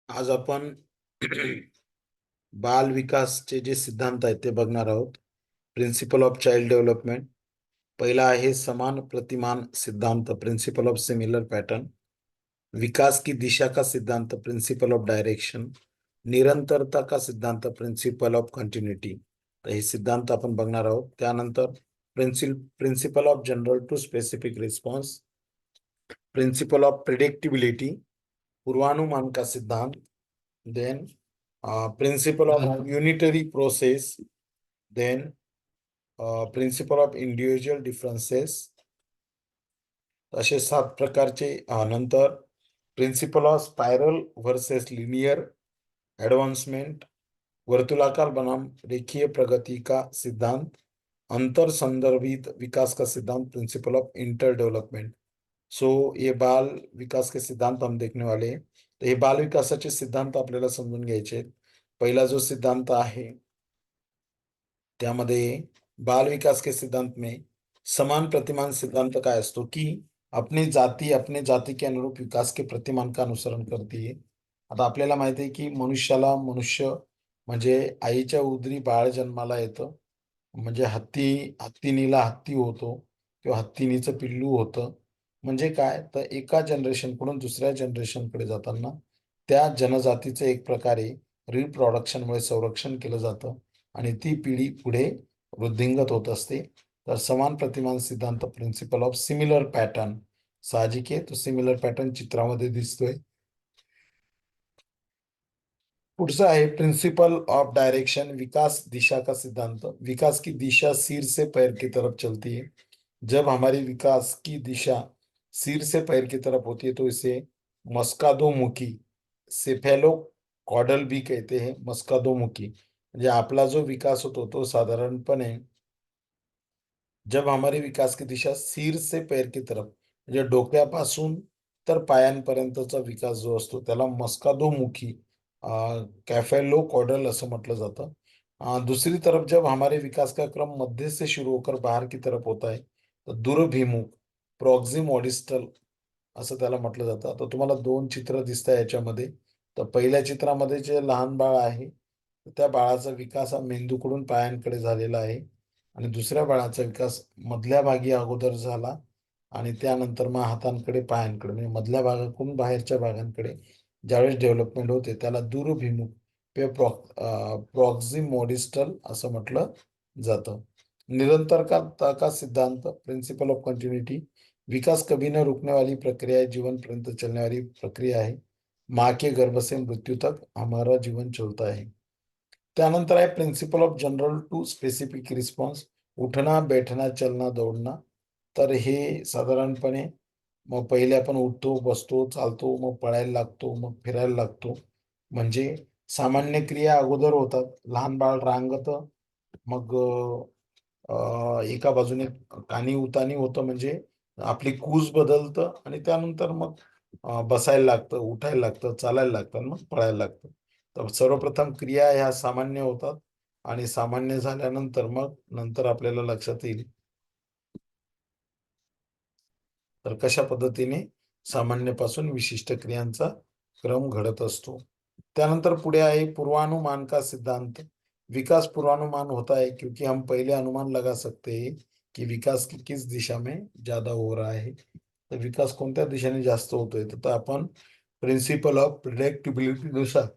आज आपण बाल विकासचे जे सिद्धांत आहेत ते बघणार आहोत. Principle of child development. पहिला आहे समान प्रतिमान सिद्धांत, प्रिन्सिपल ऑफ सिमिलर पॅटर्न. विकास की दिशा का सिद्धांत, प्रिन्सिपल ऑफ डायरेक्शन. निरंतरता का सिद्धांत, प्रिन्सिपल ऑफ कंटिन्युटी. तर हे सिद्धांत आपण बघणार आहोत. त्यानंतर principle of general to specific response, principle of predictability, पूर्वानुमान का सिद्धांत. Then principle of unitary process, then principle of individual differences. असे 7 प्रकारचे. नंतर principle of spiral versus linear advancement, वर्तुलाकार बनाम रेखीय प्रगति का सिद्धांत, अंतर संदर्भित विकास का सिद्धांत, principle of inter development. So ये बाल विकास के सिद्धांत हम देखने वाले हैं. तर हे बाल विकासाचे सिद्धांत आपल्याला समजून घ्यायचे आहेत. पहिला जो सिद्धांत आहे त्यामध्ये बाल विकास के सिद्धांत में समान प्रतिमान सिद्धांत काय असतो की अपनी जाति के अनुरूप विकास के प्रतिमान का अनुसरण करती है. आता आपल्याला माहिती आहे की मनुष्याला मनुष्य म्हणजे आईच्या उदरी बाळ जन्माला येतं, म्हणजे हत्तीनीला हत्ती होतो किंवा हत्तीनीचं पिल्लू होतं. म्हणजे काय तर एका जनरेशन कडून दुसऱ्या जनरेशन कडे जाताना त्या जनजातीचं एक प्रकारे रिप्रोडक्शनमुळे संरक्षण केलं जातं आणि ती पिढी पुढे वृद्धिंगत होत असते. तर समान प्रतिमान सिद्धांत, प्रिन्सिपल ऑफ सिमिलर पॅटर्न. साहजिक आहे, तो सिमिलर पॅटर्न चित्रामध्ये दिसतोय. पुढचा आहे प्रिंसिपल ऑफ डायरेक्शन, विकास दिशा का सिद्धांत. विकास की दिशा सिर से पैर की तरफ चलती है. जब हमारी विकास की दिशा सिर से पैर की तरफ होती है तो इसे मस्कादोमुखी, सेफेलो कॉडल भी कहते हैं. मस्कादोमुखी म्हणजे आपला जो विकास होतो तो साधारणपणे जब हमारी विकास की दिशा सिर से पैर की तरफ म्हणजे डोक्यापासून तर पायांपर्यंतचा विकास जो असतो त्याला मस्कादोमुखी, कैफेलो कॉडल असं म्हटलं जातं. दूसरी तरफ जब हमारे विकास का क्रम मध्य से शुरू होकर बाहर की तरफ होता है तर दूरभिमुख, प्रॉक्झिमोडिस्टल असं त्याला म्हटलं जातं. आता तुम्हाला 2 चित्र दिसत आहे याच्यामध्ये. तर पहिल्या चित्रामध्ये जे लहान बाळ आहे त्या बाळाचा विकास हा मेंदूकडून पायांकडे झालेला आहे आणि दुसऱ्या बाळाचा विकास मधल्या भागी अगोदर झाला आणि त्यानंतर मग हातांकडे पायांकडे म्हणजे मधल्या भागाकडून बाहेरच्या भागांकडे ज्यावेळेस डेव्हलपमेंट होते त्याला दूरभिमुख प्रॉक्झिमोडिस्टल असं म्हटलं जातं. निरंतरता का सिद्धांत, प्रिंसिपल ऑफ कंटिन्युटी. विकास कभी न रुकने वाली प्रक्रिया है, जीवन पर्यंत चलने वाली प्रक्रिया है. माँ के गर्भ से मृत्यु तक हमारा जीवन चलता है. त्यानंतर आहे principle of general to specific response, उठणं, बैठणं, चलणं, दौडणं. तर हे साधारणपणे मग पहिले आपण उठतो, बसतो, चालतो, मग पळायला लागतो, मग फिरायला लागतो. म्हणजे सामान्य क्रिया अगोदर होतात. लहान बाळ रांगतं, मग एका बाजूने कानी उतानी होतं म्हणजे आपली कूस बदलतं आणि त्यानंतर मग बसायला लागतं, उठायला लागतं, चालायला लागतं आणि मग पळायला लागतं. तर सर्वप्रथम क्रिया ह्या सामान्य होतात आणि सामान्य झाल्यानंतर मग नंतर आपल्याला लक्षात येईल तर कशा पद्धतीने सामान्यपासून विशिष्ट क्रियांचा क्रम घडत असतो. त्यानंतर पुढे आहे पूर्वानुमान का सिद्धांत. विकास पूर्वानुमान होता है क्योंकि हम पहले अनुमान लगा सकते हैं कि विकास की किस दिशा में ज्यादा हो रहा है. तर विकास कोणत्या दिशेने जास्त होतोय तर आपण प्रिन्सिपल ऑफ प्रिडिक्टिबिलिटी नुसार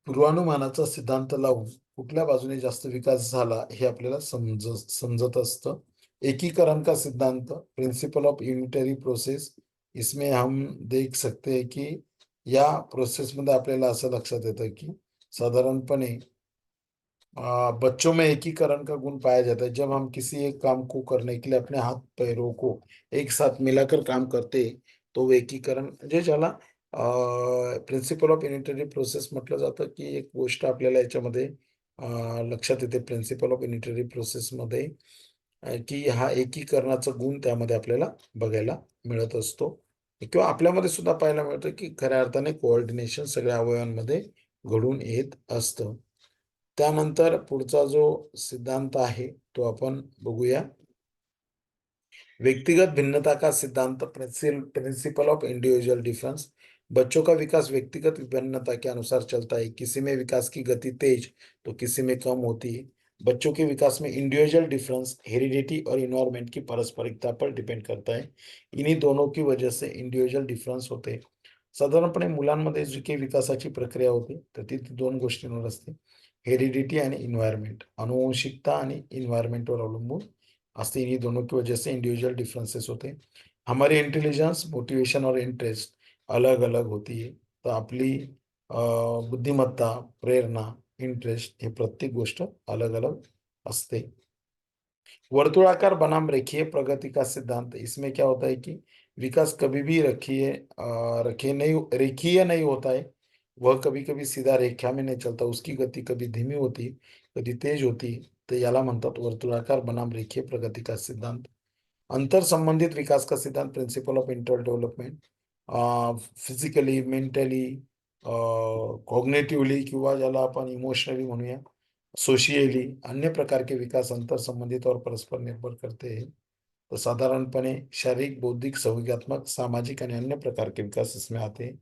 पूर्वानुमानाचा सिद्धांत लावून कुठल्या बाजूने जास्त विकास झाला हे आपल्याला समजत असतं. एकीकरण का सिद्धांत, प्रिंसिपल ऑफ यूनिटरी प्रोसेस. इसमें हम देख सकते हैं कि या प्रोसेसमध्ये आपल्याला असं लक्षात येतं की साधारणपणे बच्चों में एकीकरण का गुण पाया जाता है. जब हम किसी एक काम को करने के लिए अपने हाथ पैरों को एक साथ मिलाकर काम करते तो वो एकीकरण म्हणजे ज्याला प्रिन्सिपल ऑफ युनिटरी प्रोसेस म्हटलं जातं की एक गोष्ट आपल्याला याच्यामध्ये लक्षात येते प्रिन्सिपल ऑफ युनिटरी प्रोसेसमध्ये की हा एकीकरणाचा गुण त्यामध्ये आपल्याला बघायला मिळत असतो किंवा आपल्यामध्ये सुद्धा पाहायला मिळतं की खऱ्या अर्थाने कोऑर्डिनेशन सगळ्या अवयवांमध्ये घडून येत असतं. त्यानंतर पुढचा जो सिद्धांत आहे तो आपण बघूया. व्यक्तिगत भिन्नता का सिद्धांत, प्रिंसिपल ऑफ इंडिव्हिज्युअल डिफरन्स. बच्चों का विकास व्यक्तिगत विभिन्नता के अनुसार चलता है। किसी में विकास की गति तेज तो किसी में कम होती है। बच्चों के विकास में इंडिविजुअल डिफरेंस हेरिडिटी और इन्वायरमेंट की पारस्परिकता पर डिपेंड करता है। इन्हीं दोनों की वजह से इंडिव्हिज्युअल डिफरन्स होते. साधारणपणे मुलांमध्ये जी काही विकासाची प्रक्रिया होते तर ती दोन गोष्टींवर असते. हेरिडिटी आणि इन्वायरमेंट, अनुवंशिकता आणि इन्वायरमेंटवर अवलंबून असते. इन्हीं दोनों की वजह से इंडिविजुअल डिफरेंसेस होते. हमारी इंटेलिजन्स, मोटिवेशन और इंटरेस्ट अलग अलग होती है. तर आपली बुद्धिमत्ता, प्रेरणा, इंटरेस्ट हे प्रत्येक गोष्ट अलग अलग असते. वर्तुळाकार बनाम रेखीय प्रगति का सिद्धांत, इसमें क्या होता है कि विकास कभी भी रेखीय नहीं होता है. वह कभी कभी सीधा रेखा में नहीं चलता. उसकी गति कभी धीमी होती है, कधी तेज होती है. तर याला म्हणतात वर्तुळाकार बनाम रेखीय प्रगति का सिद्धांत. अंतर संबंधित विकास का सिद्धांत, principle of inter development, physically, mentally, cognitively किंवा ज्याला आपण इमोशनली म्हणूया, सोशियली, अन्य प्रकार के विकास अंतर संबंधित और परस्पर निर्भर करते हैं. तो साधारणपणे शारीरिक, बौद्धिक, संवेगात्मक, सामाजिक आणि अन्य प्रकार के विकास इसमें आते हैं.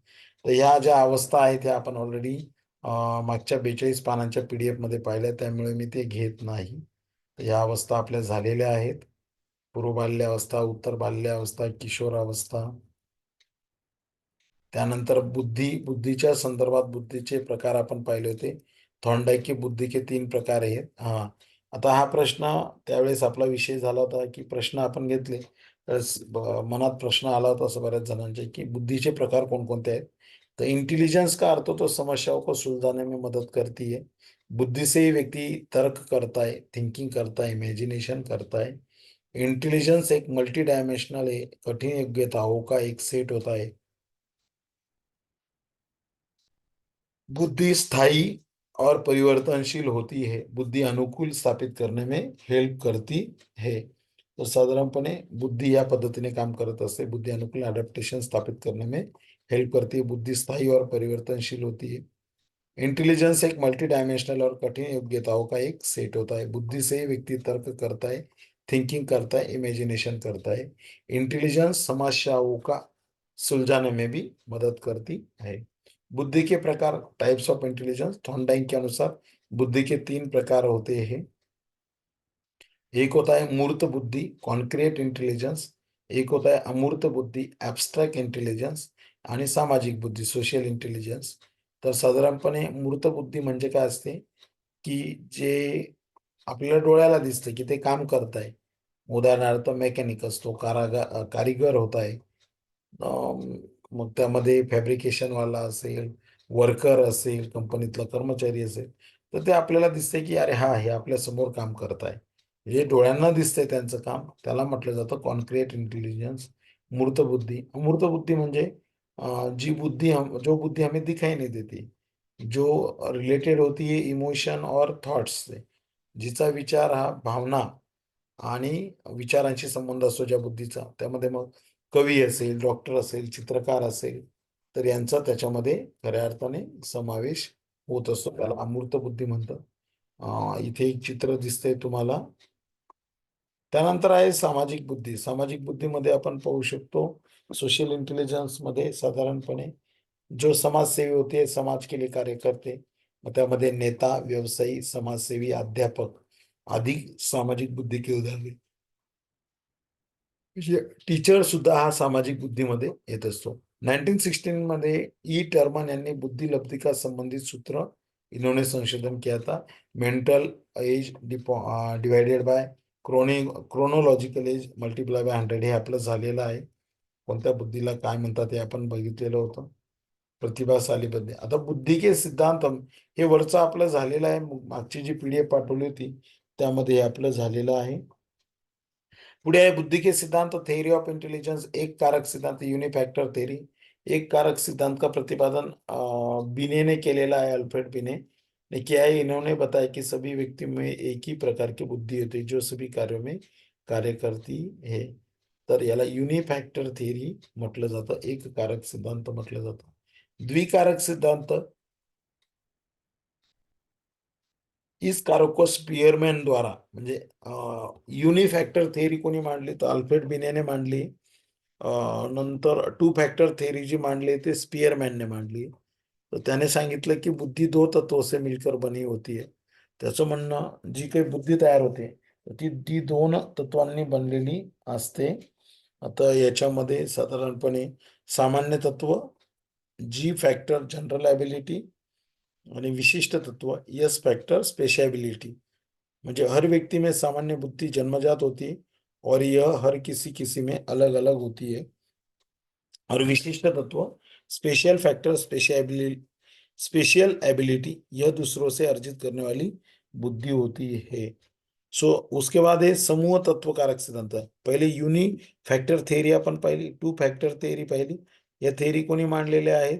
तर ह्या ज्या अवस्था आहेत ह्या आपण ऑलरेडी मागच्या 42 पानांच्या पीडीएफ मध्ये पाहिल्या, त्यामुळे मी ते घेत नाही. तर ह्या अवस्था आपल्या झालेल्या आहेत. पूर्व बाल्यावस्था, उत्तर बाल्यावस्था, किशोरावस्था. त्यानंतर बुद्धीच्या संदर्भात बुद्धीचे प्रकार आपण पाहिले होते. थॉर्नडाईक की बुद्धी के 3 प्रकार आहेत. हां. आता हा प्रश्न त्यावेळेस आपला विषय झाला होता, की प्रश्न आपण घेतले. तर मनात प्रश्न आला होता असं बऱ्याच जणांचे, की बुद्धीचे प्रकार कोणकोणते आहेत? तर इंटेलिजेंस का अर्थ तो समस्याओं को सुलझाने में मदद करती है. बुद्धि से ही व्यक्ति तर्क करता है, थिंकिंग करता है, इमेजिनेशन करता है. इंटेलिजेंस एक मल्टी डायमेंशनल है, कठिन योग्यताओं का एक सेट होता है. बुद्धि स्थायी और परिवर्तनशील होती है. बुद्धि अनुकूल स्थापित करने में हेल्प करती है. तो साधारणपणे बुद्धी या पद्धतीने काम करत असते. बुद्धी अनुकूल अडॅप्टेशन स्थापित करने में हेल्प करती है. बुद्धि स्थायी और परिवर्तनशील होती है. इंटेलिजेंस एक मल्टी डायमेंशनल और कठिन योग्यताओं का एक सेट होता है. बुद्धि से ही व्यक्ति तर्क करता है, थिंकिंग करता है, इमेजिनेशन करता है. इंटेलिजेंस समस्याओं का सुलझाने में भी मदद करती है. बुद्धि के प्रकार, टाइप्स ऑफ इंटेलिजेंस, थॉर्नडाइक के अनुसार बुद्धि के 3 प्रकार होते हैं. एक होता है मूर्त बुद्धि, कॉन्क्रीट इंटेलिजन्स. एक होता है अमूर्त बुद्धी, ॲब्स्ट्रॅक्ट इंटेलिजन्स. आणि सामाजिक बुद्धी, सोशल इंटेलिजन्स. तर साधारणपणे मूर्त बुद्धी म्हणजे काय असते, की जे आपल्याला डोळ्याला दिसतं, की ते काम करत आहे. उदाहरणार्थ मेकॅनिक असतो, कारिगर होत आहे. मग त्यामध्ये फॅब्रिकेशनवाला असेल, वर्कर असेल, कंपनीतला कर्मचारी असेल, तर ते आपल्याला दिसतंय, की अरे हां, हे आपल्या समोर काम करत आहे. जे डोळ्यांना दिसतंय त्यांचं काम, त्याला म्हटलं जातं कॉन्क्रीट इंटेलिजन्स, मूर्त बुद्धी. मूर्त बुद्धी म्हणजे जो बुद्धि हमें दिखाई नहीं देती, जो रिलेटेड होती है इमोशन और थॉट्स से. जिचा विचार हा भावना आणि विचारांशी संबंध असतो ज्या बुद्धीचा, त्यामध्ये मग कवी असेल, डॉक्टर असेल, चित्रकार असेल, तर यांचा त्याच्यामध्ये खऱ्या अर्थाने समावेश होत असतो. त्याला अमूर्त बुद्धी म्हणतात. इथे एक चित्र दिसतंय तुम्हाला. त्यानंतर आहे सामाजिक बुद्धी. सामाजिक बुद्धीमध्ये आपण पाहू शकतो, सोशल इंटेलिजन्समध्ये साधारणपणे जो समाजसेवी होते, समाज के लिए कार्य करते. मग त्यामध्ये नेता, व्यवसायी, समाजसेवी, अध्यापक आदी सामाजिक बुद्धी की उदाहरणे. म्हणजे टीचर सुद्धा हा सामाजिक बुद्धीमध्ये येत असतो. 1916 मध्ये ई टर्मन यांनी बुद्धिलब्धि संबंधित सूत्र इन्होंने संशोधन किया था. Mental age divided by chronological age multiply by 100 हे आपलं झालेलं आहे. कोणत्या बुद्धीला काय म्हणतात हे आपण बघितलेलं होतं. प्रतिभाशाली बुद्धी. आता बुद्धी के सिद्धांत हे वरचं आपलं झालेलं आहे. मागची जी पीडीएफ पाठवली होती त्यामध्ये हे आपलं झालेलं आहे. पुढे आहे बुद्धि के सिद्धांत, थ्योरी ऑफ इंटेलिजेंस, एक कारक सिद्धांत, यूनिफैक्टर थ्योरी. एक कारक सिद्धांत का प्रतिपादन बिने ने केलेला है, अल्फ्रेड बिने ने किया है. इन्होंने बताया कि सभी व्यक्ति में एक ही प्रकार की बुद्धि होती है जो सभी कार्यों में कार्य करती है. तर याला युनिफॅक्टर थिअरी म्हटलं जातं, एक कारक सिद्धांत म्हटलं जातं. द्विकारक सिद्धांत, इस कारक को स्पियरमॅन द्वारा म्हणजे युनिफॅक्टर थिअरी कोणी मांडली तर अल्फ्रेड बिनेने मांडली. नंतर टू फॅक्टर थेरी जी मांडली ते स्पियरमॅनने मांडली. तर त्याने सांगितलं की बुद्धी दो तत्वों से मिलकर बनी होती है. त्याचं म्हणणं जी काही बुद्धी तयार होते ती ती दोन तत्वांनी बनलेली असते. आता याच्यामध्ये साधारणपणे सामान्य तत्व, जी फॅक्टर जनरल ॲबिलिटी, आणि विशिष्ट तत्व यस फैक्टर स्पेशलिटी. म्हणजे हर व्यक्ति में सामान्य बुद्धि जन्मजात होती है और यह हर किसी किसी में अलग अलग होती है. और विशिष्ट तत्व स्पेशल फैक्टर स्पेशल एबिलिटी, यह दूसरों से अर्जित करने वाली बुद्धि होती है. सो उसके बाद है समूह तत्व कारक सिद्धांत. पहिले युनी फॅक्टर थेअरी आपण पाहिली, टू फॅक्टर थेअरी पाहिली. या थेअरी कोणी मांडलेल्या आहेत?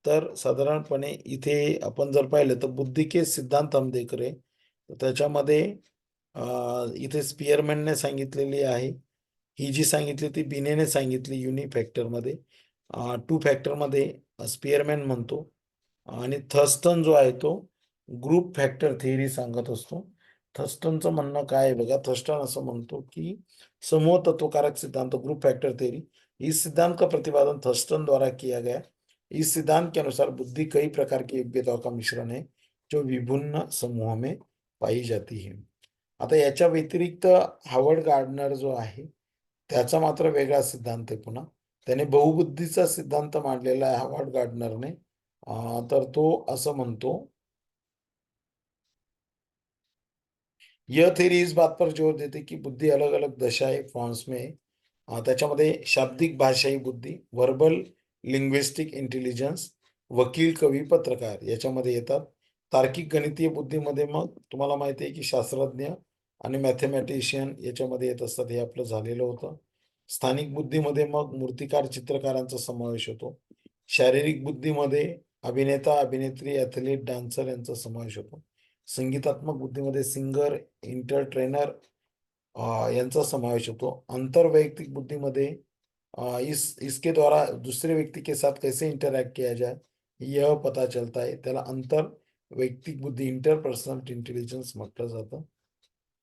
तर साधारणपणे इथे आपण जर पाहिलं तर बुद्धी के सिद्धांत हम देख रहे. तर त्याच्यामध्ये इथे स्पियरमॅनने सांगितलेली आहे. ही जी सांगितली ती बिनेने सांगितली युनी फॅक्टरमध्ये. टू फॅक्टरमध्ये स्पियरमॅन म्हणतो. आणि थर्स्टन जो आहे तो ग्रुप फॅक्टर थेअरी सांगत असतो. थर्स्टनचं म्हणणं काय आहे बघा, थर्स्टन असं म्हणतो की समूह तत्वकारक सिद्धांत ग्रुप फैक्टर थ्योरी, इस सिद्धांत का प्रतिपादन थर्स्टन द्वारा किया गया. इस सिद्धांत के अनुसार बुद्धि कई प्रकार की योग्यताओं का मिश्रण है जो विभिन्न समूहों में पाई जाती है. आता याच्या व्यतिरिक्त हावर्ड गार्डनर जो आहे त्याचा मात्र वेगळा सिद्धांत आहे पुन्हा. त्याने बहुबुद्धीचा सिद्धांत मांडलेला आहे हावर्ड गार्डनरने. तर तो असं म्हणतो, यह थेरी इस बात पर जोर देते की बुद्धि अलग अलग दशाएं फॉर्म्स में है. त्याच्यामध्ये शाब्दिक भाषाई बुद्धी, व्हर्बल लिंग्विस्टिक इंटेलिजन्स, वकील, कवी, पत्रकार याच्यामध्ये येतात. तार्किक गणितीय बुद्धीमध्ये मग तुम्हाला माहिती आहे की शास्त्रज्ञ आणि मॅथमॅटिशियन याच्यामध्ये येत असतात, हे आपलं झालेलं होतं. स्थानिक बुद्धीमध्ये मग मूर्तिकार, चित्रकारांचा समावेश होतो. शारीरिक बुद्धीमध्ये अभिनेता, अभिनेत्री, ॲथलीट, डान्सर यांचा समावेश होतो. संगीतात्मक बुद्धीमध्ये सिंगर, इंटरट्रेनर यांचा समावेश होतो. आंतरवैयक्तिक बुद्धीमध्ये इसके द्वारा दूसरे व्यक्ति के साथ कैसे इंटरैक्ट किया जाए यह पता चलता है. त्याला अंतर वैयक्तिक बुद्धि, इंटरपर्सनल इंटेलिजेंस म्हटलं जातं.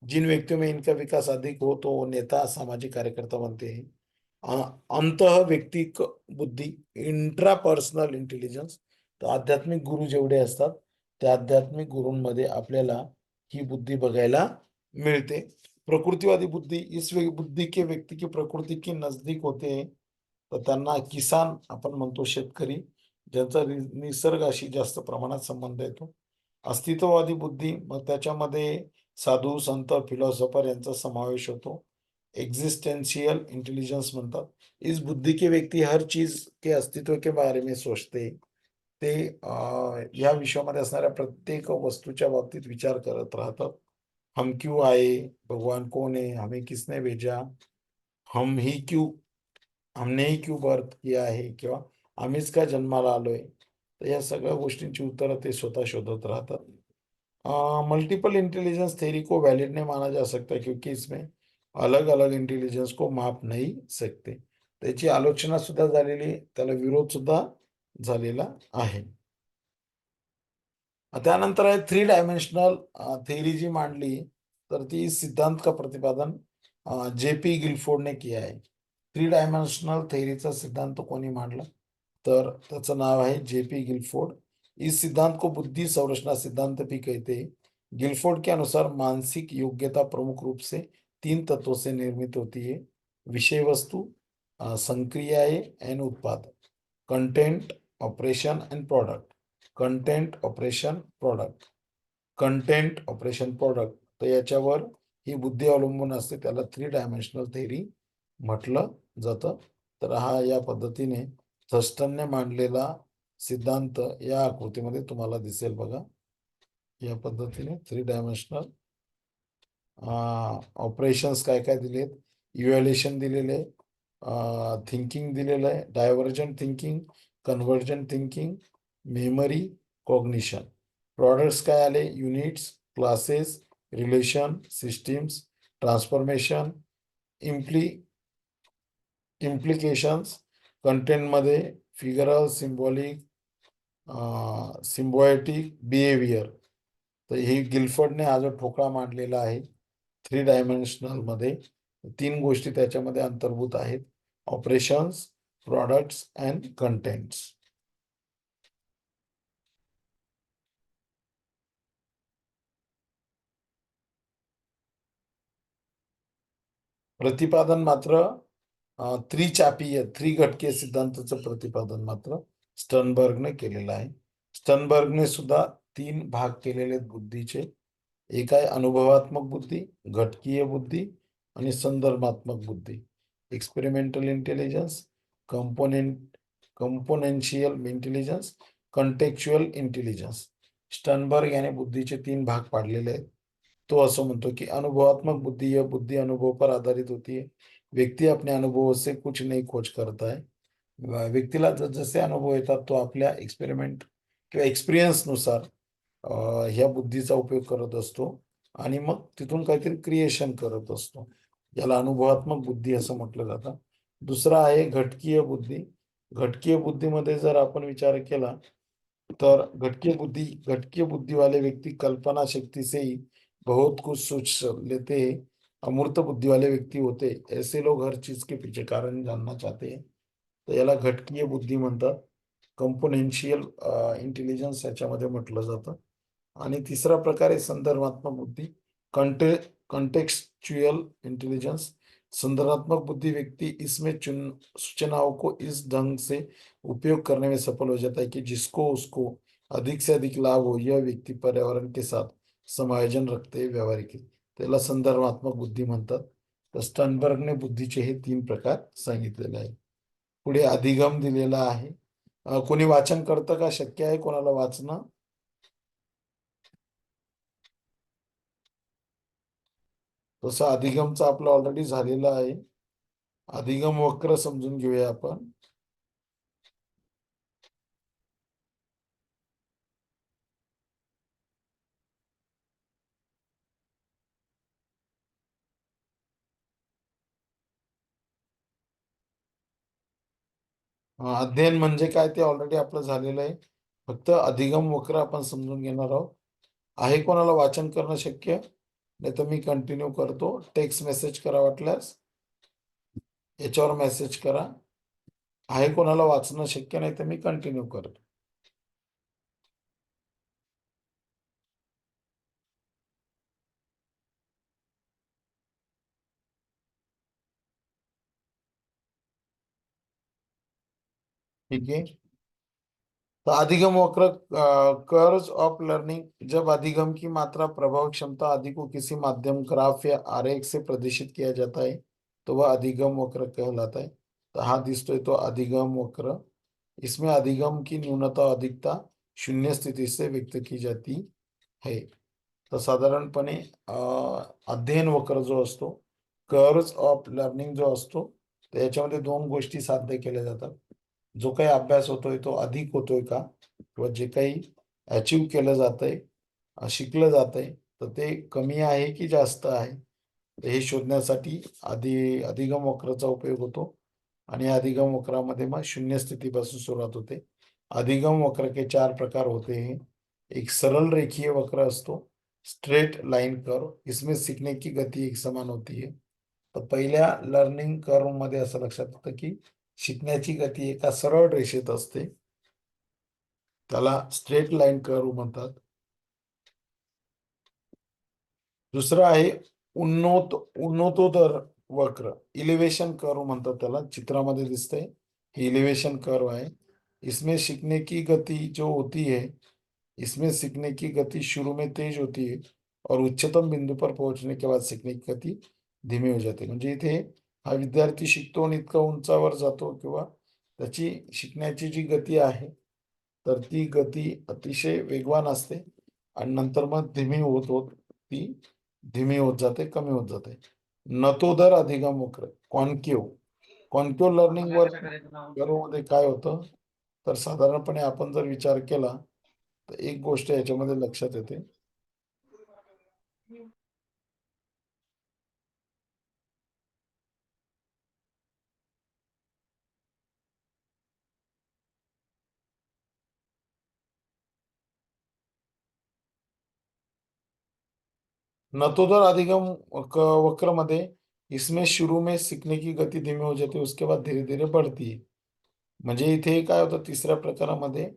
जिन व्यक्तियों में इनका विकास अधिक हो तो वो नेता, सामाजिक कार्यकर्ता बनते हैं. अंतः व्यक्तिक बुद्धी, इंट्रापर्सनल इंटेलिजन्स, तर आध्यात्मिक गुरु जेवढे असतात त्या आध्यात्मिक गुरूंमध्ये आपल्याला ही बुद्धी बघायला मिळते. प्रकृतिवादी बुद्धि, इस बुद्धि के व्यक्ति की प्रकृति के नजदीक होते हैं. तर त्यांना किसान आपण म्हणतो, शेतकरी, ज्यांचा निसर्गाशी जास्त प्रमाणात संबंध येतो. अस्तित्ववादी बुद्धी, मग त्याच्यामध्ये साधू, संत, फिलॉसॉफर यांचा समावेश होतो. एग्जिस्टेंशियल इंटेलिजन्स म्हणतात. इस बुद्धि के व्यक्ति हर चीज के अस्तित्व के बारे में सोचते. ते या विश्वामध्ये असणाऱ्या प्रत्येक वस्तूच्या बाबतीत विचार करत राहतात. हम क्यों आए, भगवान कौन है, हमें किसने भेजा, हम ही क्यों हमने ही क्यों बर्थ किया है, किंवा आम्हीच का जन्माला आलोय. तर या सगळ्या गोष्टींची उत्तरं ते स्वतः शोधत राहतात. मल्टीपल इंटेलिजेंस थ्योरी को वैलिड नहीं माना जा सकता क्योंकि इसमें अलग अलग इंटेलिजन्स को माप नहीं सकते. त्याची आलोचना सुद्धा झालेली आहे, त्याला विरोध सुद्धा झालेला आहे. त्यानंतर आहे थ्री डायमेन्शनल थ्योरी जी मांडली, तर ती इस सिद्धांत का प्रतिपादन जे.पी. गिलफोर्ड ने किया है. थ्री डायमेन्शनल थ्योरीचा सिद्धांत कोणी मांडला, तर त्याचं नाव आहे जे.पी. गिलफोर्ड. इस सिद्धांत को बुद्धि संरचना सिद्धांत भी कहते हैं. गिलफोर्ड के अनुसार मानसिक योग्यता प्रमुख रूप से तीन तत्वों से निर्मित होती है: विषय वस्तु, संक्रियाएं एंड उत्पाद, content, operation end product. Content, operation, product. Content, operation, product. तर याच्यावर ही बुद्धी अवलंबून असते, त्याला थ्री डायमेन्शनल थेरी म्हटलं जातं. तर हा या पद्धतीने थर्स्टनने मांडलेला सिद्धांत या आकृतीमध्ये तुम्हाला दिसेल बघा. या पद्धतीने थ्री डायमेन्शनल ऑपरेशन्स काय काय दिलेत, इव्हॅल्युएशन दिलेले आहे, थिंकिंग दिलेलं आहे, divergent thinking, convergent thinking, memory, cognition. Products काय आले, units, classes, relation, systems, transformation, imply implications. कंटेंटमध्ये फिगरल, सिम्बॉलिक, सिम्बॉयटिक, बिहेवियर. तर हे गिलफर्डने हा जो ठोकळा मांडलेला आहे थ्री डायमेन्शनल मध्ये, तीन गोष्टी त्याच्यामध्ये अंतर्भूत आहेत. Operations, products and contents. प्रतिपादन मात्र त्रिचापीय त्रिघटकीय सिद्धांताचं प्रतिपादन मात्र स्टर्नबर्गने केलेलं आहे. स्टर्नबर्गने सुद्धा 3 भाग केलेले आहेत बुद्धीचे. एक आहे अनुभवात्मक बुद्धी, घटकीय बुद्धी आणि संदर्भात्मक बुद्धी. Experimental intelligence, component componential intelligence, contextual intelligence. Sternberg याने बुद्धीचे 3 भाग पाडलेले आहेत. तो असं म्हणतो की अनुभवात्मक बुद्धि यह बुद्धि अनुभव पर आधारित होती है. व्यक्ति अपने अनुभवों से कुछ नई खोज करता है. व्यक्तीला जसे अनुभव येतात तो आपल्या एक्सपेरिमेंट किंवा एक्सपिरियन्स नुसार ह्या बुद्धीचा उपयोग करत असतो आणि मग तिथून काहीतरी क्रिएशन करत असतो. याला अनुभवात्मक बुद्धी असं म्हटलं जातं. दुसरा आहे घटकीय बुद्धी. घटकीय बुद्धीमध्ये जर आपण विचार केला तर घटकीय बुद्धि वाले व्यक्ति कल्पना शक्ति से ही बहुत कुछ सोच लेते हैं. अमूर्त बुद्धि वाले व्यक्ति होते ऐसे लोग हर चीज के पीछे कारण जानना चाहते हैं. तर याला घटकीय बुद्धी म्हणतात. कंपोनेन्शियल इंटेलिजन्स याच्यामध्ये म्हटलं जातं. आणि तिसरा प्रकार आहे संदर्भात्मक बुद्धी, कंटेक्स्चुअल इंटेलिजेंस. संदर्भात्मक बुद्धि व्यक्ति इसमें सूचनाओं को इस ढंग से उपयोग करने में सफल हो जाता है कि जिसको उसको अधिक से अधिक लाभ हो. यह व्यक्ति पर्यावरण के साथ समायोजन रखते व्यावहारिक त्याला संदर्भात्मक बुद्धी म्हणतात. तर स्टर्नबर्गने बुद्धीचे हे 3 प्रकार सांगितलेले आहे. पुढे अधिगम दिलेला आहे. कोणी वाचन करतं का? शक्य आहे कोणाला वाचणं? तसं अधिगमचं आपलं ऑलरेडी झालेलं आहे. अधिगम वक्र समजून घेऊया आपण. अध्ययन म्हणजे काय ते ऑलरेडी आपलं झालेलं आहे. फक्त अधिगम वक्र आपण समजून घेणार आहोत. आहे कोणाला वाचन करणं शक्य? नाही तर मी कंटिन्यू करतो. टेक्स्ट मेसेज करा वाटल्यास. याच्यावर मेसेज करा. आहे कोणाला वाचणं शक्य? नाही तर मी कंटिन्यू करतो. ठीक है. तो अधिगम वक्र कर्व्स ऑफ लर्निंग. जब अधिगम की मात्रा प्रभाव क्षमता आदि को किसी माध्यम ग्राफ या आरेख से प्रदर्शित किया जाता है तो वह अधिगम वक्र कहलाता है. तो हा दिसतोय तो अधिगम वक्र. इसमें अधिगम की न्यूनता और अधिकता शून्य स्थिति से व्यक्त की जाती है. तर साधारणपणे अध्ययन वक्र जो असतो, कर्व्स ऑफ लर्निंग जो असतो, तर याच्यामध्ये 2 गोष्टी साध्य केल्या जातात. जो काही अभ्यास होतोय तो अधिक होतोय का, किंवा जे काही अचीव केलं जातंय, शिकलं जातंय, तर ते कमी आहे की जास्त आहे. तर हे शोधण्यासाठी अधिगम वक्राचा उपयोग होतो. आणि अधिगम वक्रामध्ये मग शून्य स्थितीपासून सुरुवात होते. अधिगम वक्र के 4 प्रकार होते हैं. एक सरल रेखीय वक्र असतो, स्ट्रेट लाइन कर्व. इसमें सीखने की गती एक समान होती है. तर पहिल्या लर्निंग कर्व मध्ये असं लक्षात येतं की शिकण्याची गती एका सरळ रेषेत असते. त्याला स्ट्रेट लाईन कर्व म्हणतात. दुसरं आहे उन्नतोदर वक्र, इलिव्हेशन कर्व म्हणतात त्याला. चित्रामध्ये दिसतंय हे इलिव्हेशन कर्व आहे. इसमें सीखने की गति जो होती है, इसमें सीखने की गति शुरू में तेज होती है और उच्चतम बिंदू पर पहुंचने के बाद सीखने की गति धीमी हो जाते. म्हणजे इथे हा विद्यार्थी शिकतो आणि इतका उंचावर जातो किंवा त्याची शिकण्याची जी गती आहे तर ती गती अतिशय वेगवान असते आणि नंतर मग धीमी होत होत ती धीमी होत जाते, कमी होत जाते. नतोदर अधिगम वक्र, कॉन्केव लर्निंग कर्व मध्ये काय होतं, तर साधारणपणे आपण जर विचार केला तर एक गोष्ट याच्यामध्ये लक्षात येते. नतोदर अधिगम वक्रमध्ये इसमें शुरू में सीखने की गती धीमी हो जाते, उसके बाद धीरे धीरे बढ़ती है. म्हणजे इथे काय होतं तिसऱ्या प्रकारामध्ये,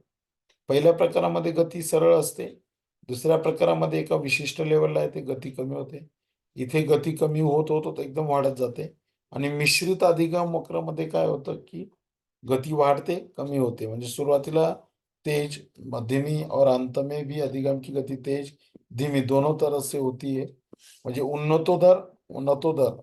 पहिल्या प्रकारामध्ये गती सरळ असते, दुसऱ्या प्रकारामध्ये एका विशिष्ट लेवलला आहे ते गती कमी होते. इथे गती कमी होत होत होत एकदम वाढत जाते. आणि मिश्रित अधिगम वक्रामध्ये काय होतं की गति वाढ़ते कमी होते, म्हणजे सुरुवातीला तेज, मध्यमी और अंत में भी अधिगम की गति तेज धीमी दोनों तरह से होती है. म्हणजे उन्नतोदर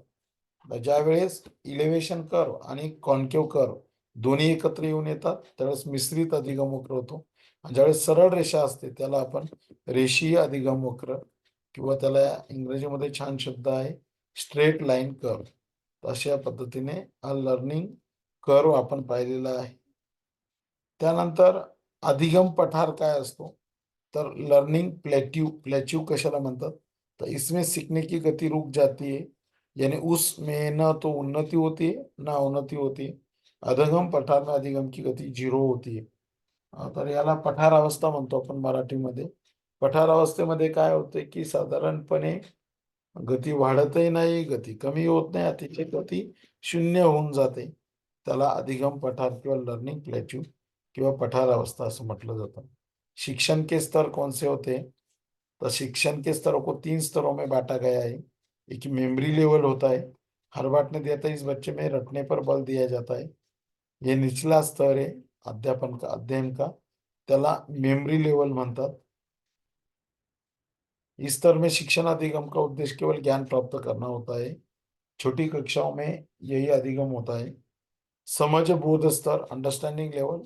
ज्या वेळेस इलेव्हेशन कर्व आणि कॉन्केव्ह कर्व दोन्ही एकत्र येऊन येतात त्यावेळेस मिश्रित अधिगम वक्र होतो. आणि ज्यावेळेस सरळ रेषा असते त्याला आपण रेषीय अधिगम वक्र, किंवा त्याला इंग्रजीमध्ये छान शब्द आहे स्ट्रेट लाईन कर्व. अशा पद्धतीने हा लर्निंग कर्व आपण पाहिलेला आहे. त्यानंतर अधिगम पठार काय असतो, तर लर्निंग प्लेट्यू, प्लेट्यू कशाला म्हणतात, तर इसमें सीखने की गति रुक जाती है, यानी उसमें न तो उन्नति होती है ना अवनति होती है. अधगम पठार में अधिगम की गति 0 होती है. तर याला पठार अवस्था म्हणतो आपण मराठीमध्ये. पठार अवस्थेमध्ये काय होते की साधारणपणे गती वाढतही नाही, गती कमी होत नाही, अतिशय गती शून्य होऊन जाते. त्याला अधिगम पठार किंवा लर्निंग प्लेट्यू किंवा पठार अवस्था असं म्हटलं जातं. शिक्षण के स्तर कौन से होते हैं, तो शिक्षण के स्तरों को 3 स्तरों में बांटा गया है. एक मेमोरी लेवल होता है, हर बांटने दिया था इस बच्चे में रटने पर बल दिया जाता है. ये निचला स्तर है अध्यापन का, अध्ययन का, त्याला मेमोरी लेवल म्हणतात. इस स्तर में शिक्षण अधिगम का उद्देश्य केवल ज्ञान प्राप्त करना होता है. छोटी कक्षाओं में यही अधिगम होता है. समझ बोध स्तर, अंडरस्टँडिंग लेवल,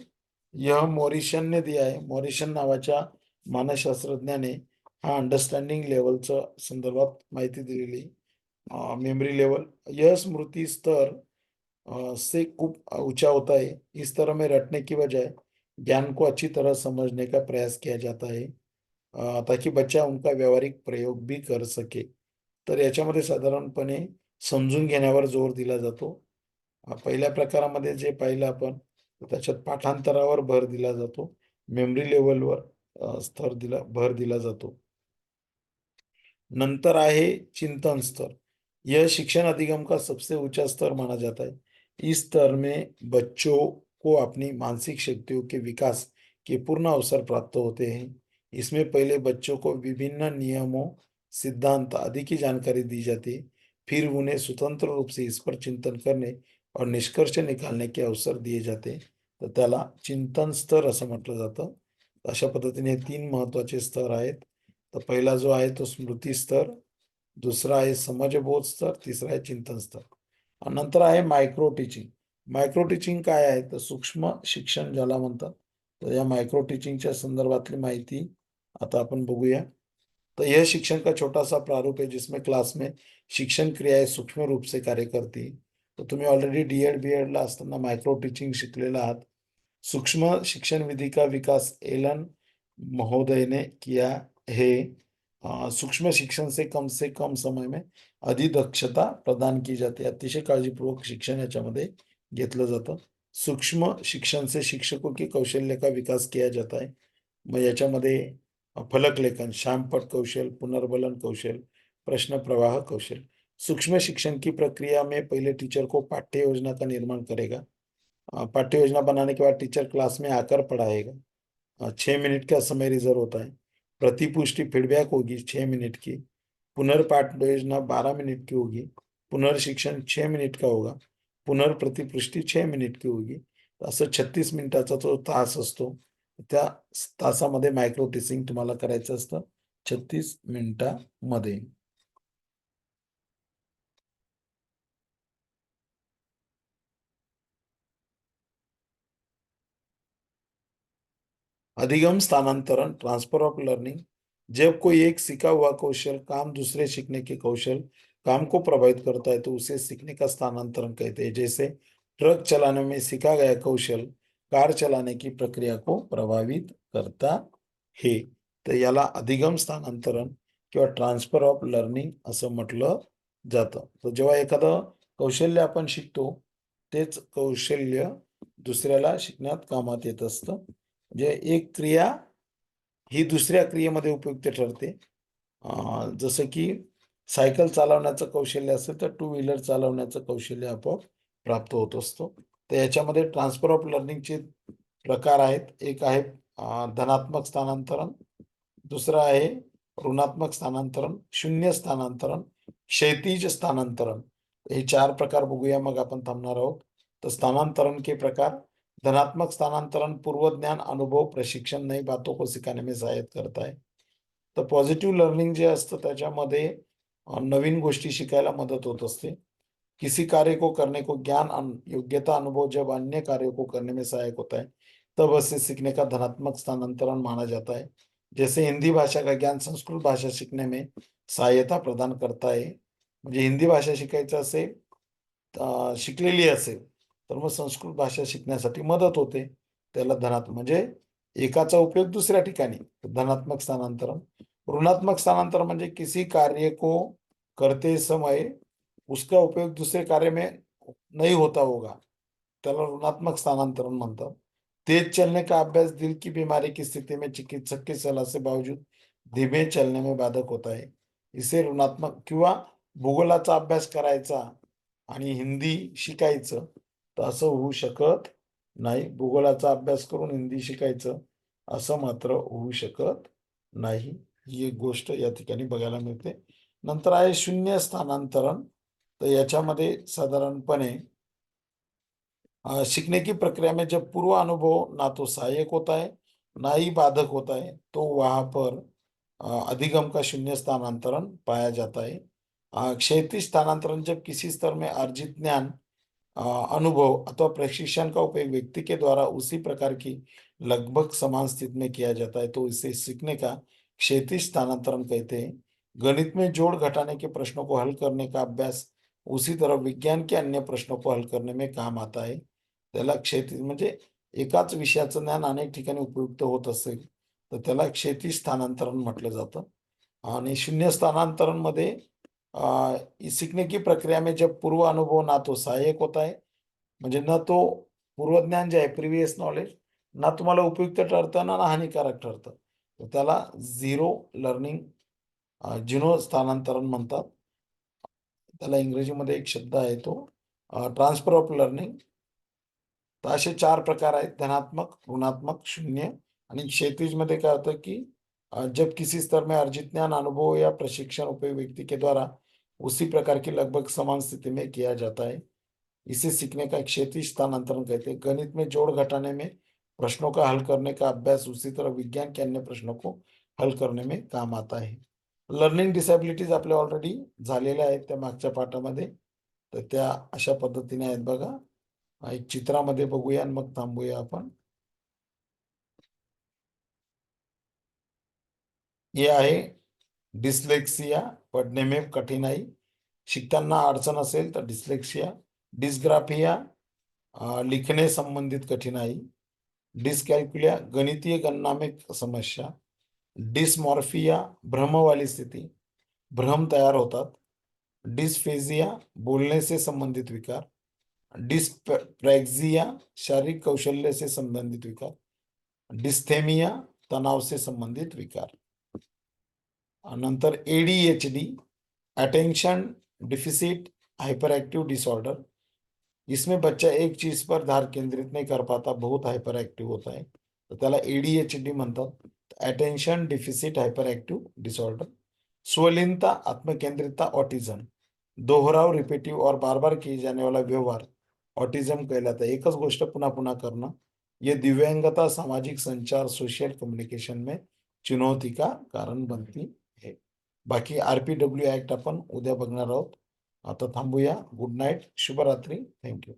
यह मॉरिशन ने दिया है. मॉरिशन नावाच्या मानसशास्त्रज्ञाने हा अंडरस्टँडिंग लेवलचं संदर्भात माहिती दिलेली. मेमरी लेवल, यह स्मृति स्तर से खूब ऊंचा होता है. इस तरह में रटने की बजाय ज्ञान को अच्छी तरह समझने का प्रयास किया जाता है, ताकि बच्चा उनका व्यावहारिक प्रयोग भी कर सके. तर याच्यामध्ये साधारणपणे समजून घेण्यावर जोर दिला जातो. पहिल्या प्रकारामध्ये जे पाहिलं आपण त्याच्यात पाठांतरावर भर दिला जातो, मेमरी लेवलवर भर दिला जातो. नंतर आहे चिंतन स्तर. यह शिक्षण अधिगम का सबसे ऊंचा स्तर माना जाता है. इस स्तर में बच्चों को अपनी मानसिक शक्तियों के विकास के पूर्ण अवसर प्राप्त होते हैं. इसमें पहले बच्चों को विभिन्न नियमों, सिद्धांत आदि की जानकारी दी जाती है. फिर उन्हें स्वतंत्र रूप से इस पर चिंतन करने और निष्कर्ष निकालने के अवसर दिए जाते हैं. तर त्याला चिंतन स्तर असं म्हटलं जातं. अशा पद्धतीने 3 महत्वाचे स्तर आहेत. तर पहिला जो आहे तो स्मृती स्तर, दुसरा आहे समजबोध स्तर, तिसरा आहे चिंतन स्तर. आणि नंतर आहे मायक्रो टीचिंग. मायक्रो टीचिंग काय आहे, तर सूक्ष्म शिक्षण ज्याला म्हणतात. तर या मायक्रो टीचिंगच्या संदर्भातली माहिती आता आपण बघूया. तो यह शिक्षण का छोटा सा प्रारूप है जिसमें क्लास में शिक्षण क्रियाएं सूक्ष्म रूप से कार्य करती. तर तुम्ही ऑलरेडी डीएड बीएड ला असताना मायक्रो टीचिंग शिकलेला आहात. सूक्ष्म शिक्षण विधि का विकास एलन महोदय ने किया है. सूक्ष्म शिक्षण से कम समय में अधिदक्षता प्रदान की जाते. अतिशय काळजीपूर्वक शिक्षण याच्यामध्ये घेतलं जातं. सूक्ष्म शिक्षण से शिक्षकों के कौशल्य का विकास किया जाता है. मग याच्यामध्ये फलक लेखन, श्यामपट्ट कौशल, पुनर्बलन कौशल, प्रश्न प्रवाह कौशल. सूक्ष्म शिक्षण की प्रक्रिया में पहले टीचर को पाठ्य योजना का निर्माण करेगा. पाठ्य योजना बनाने के बाद टीचर क्लास में आकर पढ़ाएगा. 6 मिनट का समय रिजर्व होता है. प्रतिपुष्टि फीडबैक होगी 6 मिनट की. पुनर्पाठ योजना 12 मिनट की होगी. पुनर्शिक्षण 6 मिनट का होगा. पुनर्प्रतिपुष्टी 6 मिनट की होगी. असं 36 मिनिटाचा तो तास असतो. त्या तासामध्ये मायक्रो टीचिंग तुम्हाला करायचं असतं 36 मिनिटामध्ये. अधिगम स्थानांतरण, ट्रांसफर ऑफ लर्निंग, जब कोई एक सीखा हुआ कौशल काम दूसरे सीखने के कौशल काम को प्रभावित करता है तो उसे सीखने का स्थानांतरण कहते हैं. जैसे ट्रक चलाने में सीखा गया कौशल कार चलाने की प्रक्रिया को प्रभावित करता है. तर याला अधिगम स्थानांतरण किंवा ट्रान्सफर ऑफ लर्निंग असं म्हटलं जातं. तर जेव्हा एखादं कौशल्य आपण शिकतो तेच कौशल्य दुसऱ्याला शिकण्यात कामात येत असतं. म्हणजे एक क्रिया ही दुसऱ्या क्रियेमध्ये उपयुक्त ठरते. जसं की सायकल चालवण्याचं कौशल्य असेल तर टू व्हीलर चालवण्याचं कौशल्य आपोआप प्राप्त होत असतो. तर याच्यामध्ये ट्रान्सफर ऑफ लर्निंगचे प्रकार आहेत. एक आहे धनात्मक स्थानांतरण, दुसरं आहे ऋणात्मक स्थानांतरण, शून्य स्थानांतरण, क्षैतिज स्थानांतरण. हे 4 प्रकार बघूया, मग आपण थांबणार आहोत. तर स्थानांतरण के प्रकार: धनात्मक स्थानांतरण पूर्व ज्ञान, अनुभव, प्रशिक्षण नई बातों को सिखाने में सहायता करता है. तर पॉझिटिव्ह लर्निंग जे असतं त्याच्यामध्ये नवीन गोष्टी शिकायला मदत होत असते. किसी कार्य को करने को ज्ञान, योग्यता, अनुभव जब अन्य कार्यों को करने में सहायक होता है, तब उसे सीखने का धनात्मक स्थानांतरण माना जाता है. जैसे हिंदी भाषा का ज्ञान संस्कृत भाषा सीखने में सहायता प्रदान करता है. म्हणजे हिंदी भाषा शिकायचं असेल, शिकलेली असेल तर मग संस्कृत भाषा शिकण्यासाठी मदत होते. त्याला म्हणजे एकाचा उपयोग दुसऱ्या ठिकाणी, धनात्मक स्थानांतरण. ऋणात्मक स्थानांतरण म्हणजे किसी कार्य को करते समय उसका उपयोग दूसरे कार्य में नहीं होता होगा, त्याला ऋणात्मक स्थानांतरण म्हणतात. तेज चलने का अभ्यास दिल की बीमारी की स्थिति में चिकित्सक की सलाह से बावजूद धीमे चलने में बाधक होता है, इसे ऋणात्मक. किंवा भूगोलाचा अभ्यास करायचा आणि हिंदी शिकायचं, तर असं होऊ शकत नाही. भूगोलाचा अभ्यास करून हिंदी शिकायचं असं मात्र होऊ शकत नाही. ही एक गोष्ट या ठिकाणी बघायला मिळते. नंतर आहे शून्य स्थानांतरण. तर याच्यामध्ये साधारणपणे सीखने की प्रक्रिया में जब पूर्व अनुभव ना तो सहायक होता है ना ही बाधक होता है, तो वहां पर अधिगम का शून्य स्थानांतरण पाया जाता है. क्षैतिज स्थानांतरण जब किसी स्तर में अर्जित ज्ञान, अनुभव अथवा प्रशिक्षण का उपयोग व्यक्ति के द्वारा उसी प्रकार की लगभग समान स्थिति में किया जाता है, तो इसे सीखने का क्षैतिज स्थानांतरण कहते हैं. गणित में जोड़ घटाने के प्रश्नों को हल करने का अभ्यास उसी तरह विज्ञान के अन्य प्रश्नों को हल करने में काम आता है. त्याला क्षैतिज म्हणजे एकाच विषयाचं ज्ञान अनेक ठिकाणी उपयुक्त होत असेल तर त्याला क्षैतिज स्थानांतरण म्हटलं जातं. आणि शून्य स्थानांतरण मध्ये सीखने की प्रक्रिया में जब पूर्व अनुभव ना तो सहायक होता है, म्हणजे न तो पूर्वज्ञान जे आहे प्रिव्हियस नॉलेज ना तुम्हाला उपयुक्त ठरतं ना हानिकारक ठरतं, तर त्याला झिरो लर्निंग, झिरो स्थानांतरण म्हणतात. त्याला इंग्रजीमध्ये एक शब्द आहे तो ट्रान्सफर ऑफ लर्निंग. तर असे 4 प्रकार आहेत: धनात्मक, ऋणात्मक, शून्य आणि क्षैतिज मध्ये काय होतं की जब किसी स्तर में अर्जित ज्ञान, अनुभव या प्रशिक्षण उपयोग व्यक्ति के द्वारा उसी प्रकार की लगभग समान स्थिति में किया जाता है, इसे सीखने का क्षैतिज स्थानांतरण कहते हैं. गणित में जोड़ घटाने में प्रश्नों का हल करने का अभ्यास उसी तरह विज्ञान के अन्य प्रश्नों को हल करने में काम आता है. लर्निंग डिसॅबिलिटीज आपल्या ऑलरेडी झालेल्या आहेत त्या मागच्या पाठामध्ये, तर त्या अशा पद्धतीने आहेत बघा. एक चित्रामध्ये बघूया आणि मग थांबूया आपण. हे आहे डिस्लेक्सिया, पढ़ने में कठिनाई, शिकताना अडचण असेल तर डिस्लेक्सिया. डिस्ग्राफिया, लिखने संबंधित कठिनाई. डिस्कैल्कुलिया, गणितीय गणना में समस्या. डिस्मॉर्फिया, भ्रम वाली स्थिति, भ्रम तयार होतात. डिस्फेजिया, बोलने से संबंधित विकार. डिस्प्रैक्सिया, शारीरिक कौशल्य से संबंधित विकार. डिस्थेमिया, तनाव से संबंधित विकार. नंतर ADHD, attention deficit hyper active disorder. इसमें बच्चा एक चीज पर ध्यान केंद्रित नहीं कर पाता, बहुत हाइपर एक्टिव होता है, तो त्याला ADHD म्हणतात. Attention deficit hyper active disorder. स्वलीनता, आत्मकेंद्रितता, ऑटिज्म. दोहराव, रिपीटिव और बार बार किए जाने वाला व्यवहार ऑटिज्म कहलाता है. एकच गोष्ट पुन्हा पुन्हा करना. ये दिव्यांगता, सामाजिक संचार, सोशल कम्युनिकेशन में चुनौती का कारण बनती है. बाकी RPW ऍक्ट आपण उद्या बघणार आहोत. आता थांबूया. गुड नाईट, शुभरात्री, थँक्यू.